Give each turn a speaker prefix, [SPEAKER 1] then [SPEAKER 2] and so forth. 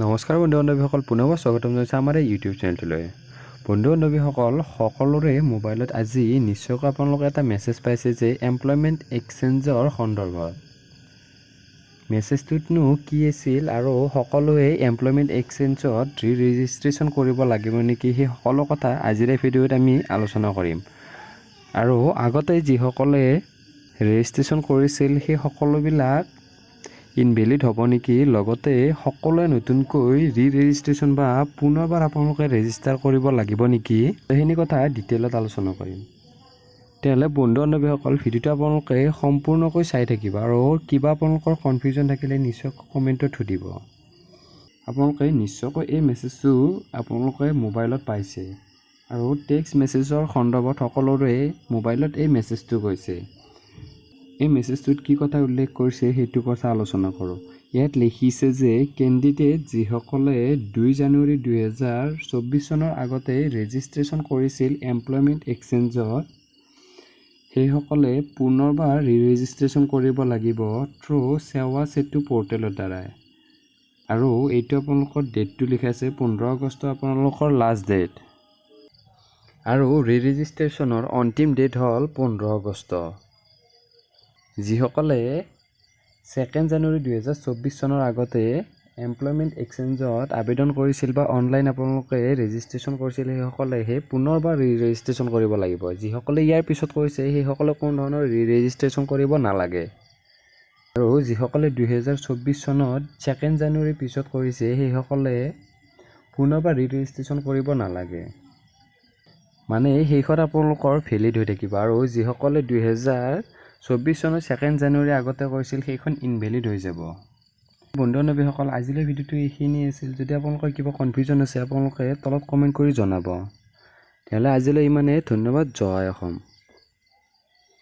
[SPEAKER 1] নমস্কাৰ বন্ধু বান্ধৱীসকল, পুনৰবাৰ স্বাগতম জনাইছোঁ আমাৰ এই ইউটিউব চেনেলটোলৈ। বন্ধু বান্ধৱীসকল, সকলোৰে মোবাইলত আজি নিশ্চয়কৈ আপোনালোকে এটা মেছেজ পাইছে যে এমপ্লয়মেণ্ট এক্সচেঞ্জৰ সন্দৰ্ভত। মেছেজটোতনো কি আছিল আৰু সকলোৱে এমপ্লয়মেণ্ট এক্সচেঞ্জত ৰেজিষ্ট্ৰেশ্যন কৰিব লাগিব নেকি, সেই সকলো কথা আজিৰ এই ভিডিঅ'ত আমি আলোচনা কৰিম। আৰু আগতে যিসকলে ৰেজিষ্ট্ৰেশ্যন কৰিছিল সেই সকলোবিলাক ইনভেলিড হ'ব নেকি, লগতে সকলোৱে নতুনকৈ ৰেজিষ্ট্ৰেশ্যন বা পুনৰবাৰ আপোনালোকে ৰেজিষ্টাৰ কৰিব লাগিব নেকি, সেইখিনি কথা ডিটেইলত আলোচনা কৰিম। তেতিয়াহ'লে বন্ধু বান্ধৱীসকল, ভিডিঅ'টো আপোনালোকে সম্পূৰ্ণকৈ চাই থাকিব আৰু কিবা আপোনালোকৰ কনফিউজন থাকিলে নিশ্চয়কৈ কমেণ্টত সুধিব। আপোনালোকে নিশ্চয়কৈ এই মেছেজটো আপোনালোকে মোবাইলত পাইছে আৰু টেক্সট মেছেজৰ সন্দৰ্ভত সকলোৰে মোবাইলত এই মেছেজটো গৈছে। এই মেছেজটোত কি কথা উল্লেখ কৰিছে সেইটো কথা আলোচনা কৰোঁ। ইয়াত লিখিছে যে কেণ্ডিডেট যিসকলে 2 জানুৱাৰী 2024 চনৰ আগতে ৰেজিষ্ট্ৰেশ্যন কৰিছিল এমপ্লয়মেণ্ট এক্সচেঞ্জত, সেইসকলে পুনৰবাৰ ৰেজিষ্ট্ৰেশ্যন কৰিব লাগিব থ্ৰু সেৱা সেতু পৰ্টেলৰ দ্বাৰাই। আৰু এইটো আপোনালোকৰ ডেটটো লিখা আছে 15 আগষ্ট আপোনালোকৰ লাষ্ট ডেট, আৰু ৰেজিষ্ট্ৰেশ্যনৰ অন্তিম ডেট হ'ল 15 আগষ্ট। যিসকলে 2 জানুৱাৰী 2024 চনৰ আগতে এমপ্লয়মেণ্ট এক্সচেঞ্জত আবেদন কৰিছিল বা অনলাইন আপোনালোকে ৰেজিষ্ট্ৰেশ্যন কৰিছিল, সেইসকলেহে পুনৰবাৰ ৰেজিষ্ট্ৰেশ্যন কৰিব লাগিব। যিসকলে ইয়াৰ পিছত কৰিছে সেইসকলে কোনো ধৰণৰ ৰেজিষ্ট্ৰেশ্যন কৰিব নালাগে। আৰু যিসকলে 2024 চনত 2 জানুৱাৰীৰ পিছত কৰিছে সেইসকলে পুনৰবাৰ ৰেজিষ্ট্ৰেশ্যন কৰিব নালাগে, মানে সেইখন আপোনালোকৰ ভেলিড হৈ থাকিব। আৰু যিসকলে 2024 চনৰ 2 জানুৱাৰীৰ আগতে কৰিছিল সেইখন ইনভেলিড হৈ যাব। বন্ধু বান্ধৱীসকল, আজিলৈ ভিডিঅ'টো এইখিনি আছিল। যদি আপোনালোকৰ কিবা কনফিউজন আছে আপোনালোকে তলত কমেণ্ট কৰি জনাব। তেতিয়াহ'লে আজিলৈ ইমানেই। ধন্যবাদ। জয় অসম।